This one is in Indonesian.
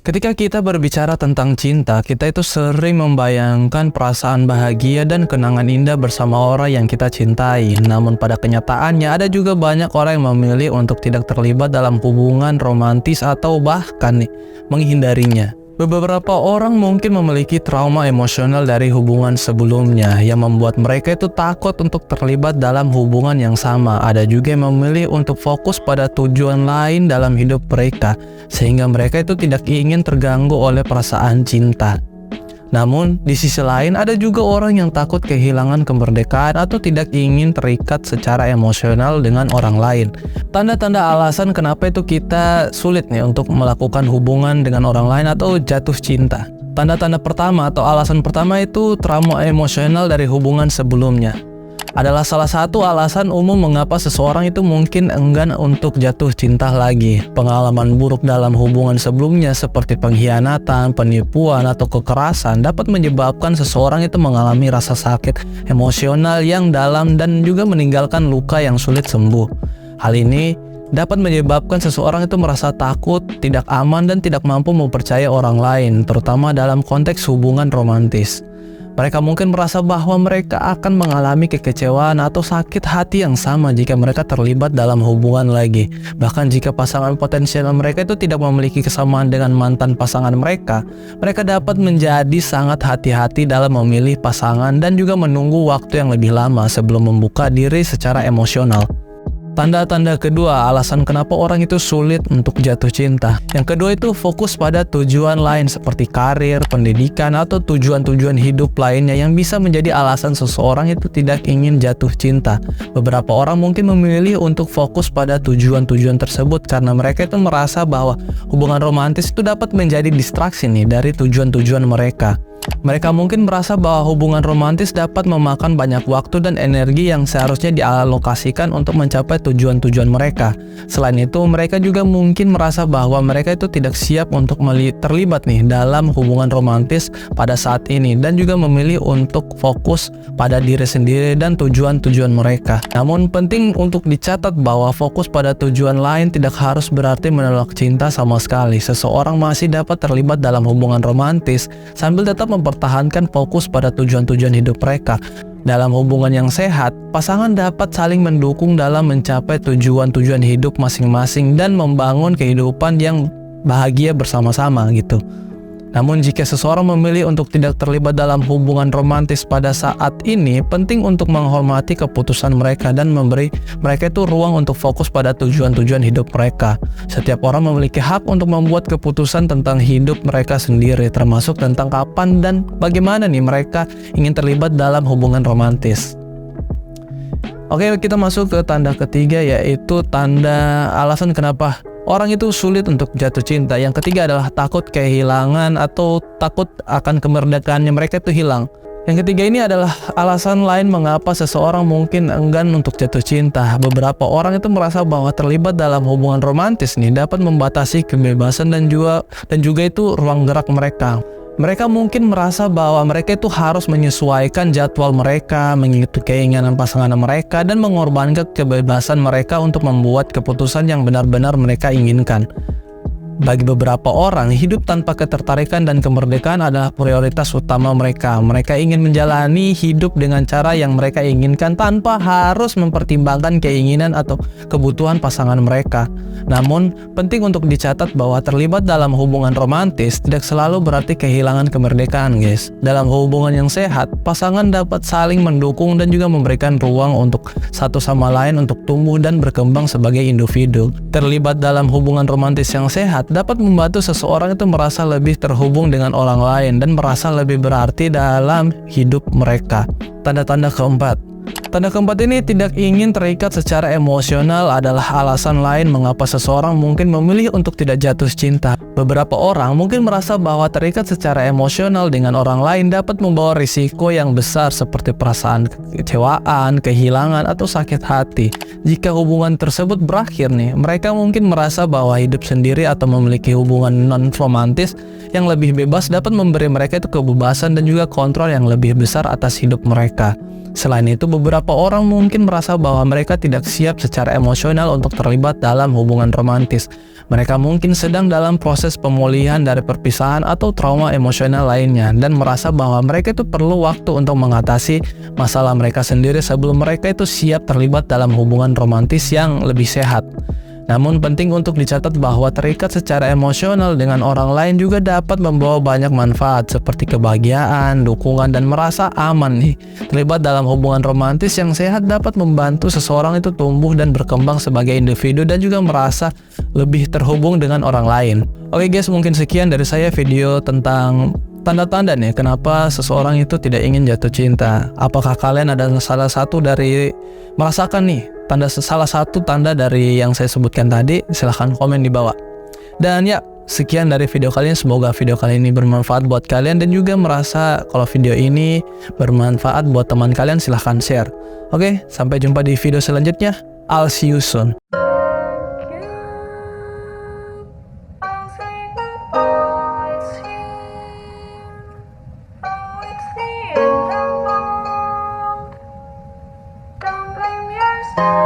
Ketika kita berbicara tentang cinta, kita itu sering membayangkan perasaan bahagia dan kenangan indah bersama orang yang kita cintai. Namun pada kenyataannya ada juga banyak orang yang memilih untuk tidak terlibat dalam hubungan romantis atau bahkan menghindarinya. Beberapa orang mungkin memiliki trauma emosional dari hubungan sebelumnya yang membuat mereka itu takut untuk terlibat dalam hubungan yang sama. Ada juga yang memilih untuk fokus pada tujuan lain dalam hidup mereka, sehingga mereka itu tidak ingin terganggu oleh perasaan cinta. Namun, di sisi lain ada juga orang yang takut kehilangan kemerdekaan atau tidak ingin terikat secara emosional dengan orang lain. Tanda-tanda alasan kenapa itu kita sulit nih untuk melakukan hubungan dengan orang lain atau jatuh cinta. Tanda-tanda pertama atau alasan pertama itu trauma emosional dari hubungan sebelumnya. Adalah salah satu alasan umum mengapa seseorang itu mungkin enggan untuk jatuh cinta lagi. Pengalaman buruk dalam hubungan sebelumnya seperti pengkhianatan, penipuan, atau kekerasan dapat menyebabkan seseorang itu mengalami rasa sakit emosional yang dalam dan juga meninggalkan luka yang sulit sembuh. Hal ini dapat menyebabkan seseorang itu merasa takut, tidak aman, dan tidak mampu mempercayai orang lain, terutama dalam konteks hubungan romantis. Mereka mungkin merasa bahwa mereka akan mengalami kekecewaan atau sakit hati yang sama jika mereka terlibat dalam hubungan lagi. Bahkan jika pasangan potensial mereka itu tidak memiliki kesamaan dengan mantan pasangan mereka, mereka dapat menjadi sangat hati-hati dalam memilih pasangan dan juga menunggu waktu yang lebih lama sebelum membuka diri secara emosional. Tanda-tanda kedua, alasan kenapa orang itu sulit untuk jatuh cinta. Yang kedua itu fokus pada tujuan lain seperti karir, pendidikan, atau tujuan-tujuan hidup lainnya yang bisa menjadi alasan seseorang itu tidak ingin jatuh cinta. Beberapa orang mungkin memilih untuk fokus pada tujuan-tujuan tersebut karena mereka itu merasa bahwa hubungan romantis itu dapat menjadi distraksi nih dari tujuan-tujuan mereka. Mereka mungkin merasa bahwa hubungan romantis dapat memakan banyak waktu dan energi yang seharusnya dialokasikan untuk mencapai tujuan-tujuan mereka. Selain itu, mereka juga mungkin merasa bahwa mereka itu tidak siap untuk terlibat nih dalam hubungan romantis pada saat ini dan juga memilih untuk fokus pada diri sendiri dan tujuan-tujuan mereka. Namun penting untuk dicatat bahwa fokus pada tujuan lain tidak harus berarti menolak cinta sama sekali. Seseorang masih dapat terlibat dalam hubungan romantis sambil tetap mempertahankan fokus pada tujuan-tujuan hidup mereka. Dalam hubungan yang sehat, pasangan dapat saling mendukung dalam mencapai tujuan-tujuan hidup masing-masing dan membangun kehidupan yang bahagia bersama-sama gitu. Namun jika seseorang memilih untuk tidak terlibat dalam hubungan romantis pada saat ini, penting untuk menghormati keputusan mereka dan memberi mereka itu ruang untuk fokus pada tujuan-tujuan hidup mereka. Setiap orang memiliki hak untuk membuat keputusan tentang hidup mereka sendiri, termasuk tentang kapan dan bagaimana nih mereka ingin terlibat dalam hubungan romantis. Oke, kita masuk ke tanda ketiga, yaitu tanda alasan kenapa orang itu sulit untuk jatuh cinta. Yang ketiga adalah takut kehilangan atau takut akan kemerdekaannya mereka itu hilang. Yang ketiga ini adalah alasan lain mengapa seseorang mungkin enggan untuk jatuh cinta. Beberapa orang itu merasa bahwa terlibat dalam hubungan romantis nih dapat membatasi kebebasan dan juga itu ruang gerak mereka. Mereka mungkin merasa bahwa mereka itu harus menyesuaikan jadwal mereka, mengikuti keinginan pasangan mereka, dan mengorbankan kebebasan mereka untuk membuat keputusan yang benar-benar mereka inginkan. Bagi beberapa orang, hidup tanpa ketertarikan dan kemerdekaan adalah prioritas utama mereka. Mereka ingin menjalani hidup dengan cara yang mereka inginkan tanpa harus mempertimbangkan keinginan atau kebutuhan pasangan mereka. Namun, penting untuk dicatat bahwa terlibat dalam hubungan romantis tidak selalu berarti kehilangan kemerdekaan, guys. Dalam hubungan yang sehat, pasangan dapat saling mendukung dan juga memberikan ruang untuk satu sama lain untuk tumbuh dan berkembang sebagai individu. Terlibat dalam hubungan romantis yang sehat dapat membantu seseorang itu merasa lebih terhubung dengan orang lain dan merasa lebih berarti dalam hidup mereka. Tanda-tanda keempat. Tanda keempat ini tidak ingin terikat secara emosional adalah alasan lain mengapa seseorang mungkin memilih untuk tidak jatuh cinta. Beberapa orang mungkin merasa bahwa terikat secara emosional dengan orang lain dapat membawa risiko yang besar seperti perasaan kekecewaan, kehilangan, atau sakit hati. Jika hubungan tersebut berakhir nih, mereka mungkin merasa bahwa hidup sendiri atau memiliki hubungan non-romantis yang lebih bebas dapat memberi mereka itu kebebasan dan juga kontrol yang lebih besar atas hidup mereka. Selain itu, beberapa orang mungkin merasa bahwa mereka tidak siap secara emosional untuk terlibat dalam hubungan romantis. Mereka mungkin sedang dalam proses pemulihan dari perpisahan atau trauma emosional lainnya dan merasa bahwa mereka itu perlu waktu untuk mengatasi masalah mereka sendiri sebelum mereka itu siap terlibat dalam hubungan romantis yang lebih sehat. Namun penting untuk dicatat bahwa terikat secara emosional dengan orang lain juga dapat membawa banyak manfaat seperti kebahagiaan, dukungan, dan merasa aman nih. Terlibat dalam hubungan romantis yang sehat dapat membantu seseorang itu tumbuh dan berkembang sebagai individu dan juga merasa lebih terhubung dengan orang lain. Oke guys, mungkin sekian dari saya video tentang tanda-tanda nih kenapa seseorang itu tidak ingin jatuh cinta. Apakah kalian ada salah satu dari merasakan nih salah satu tanda dari yang saya sebutkan tadi? Silahkan komen di bawah. Dan ya, sekian dari video kali ini. Semoga video kali ini bermanfaat buat kalian dan juga merasa kalau video ini bermanfaat buat teman kalian, silahkan share. Oke, sampai jumpa di video selanjutnya. I'll see you soon. Don't blame yourself.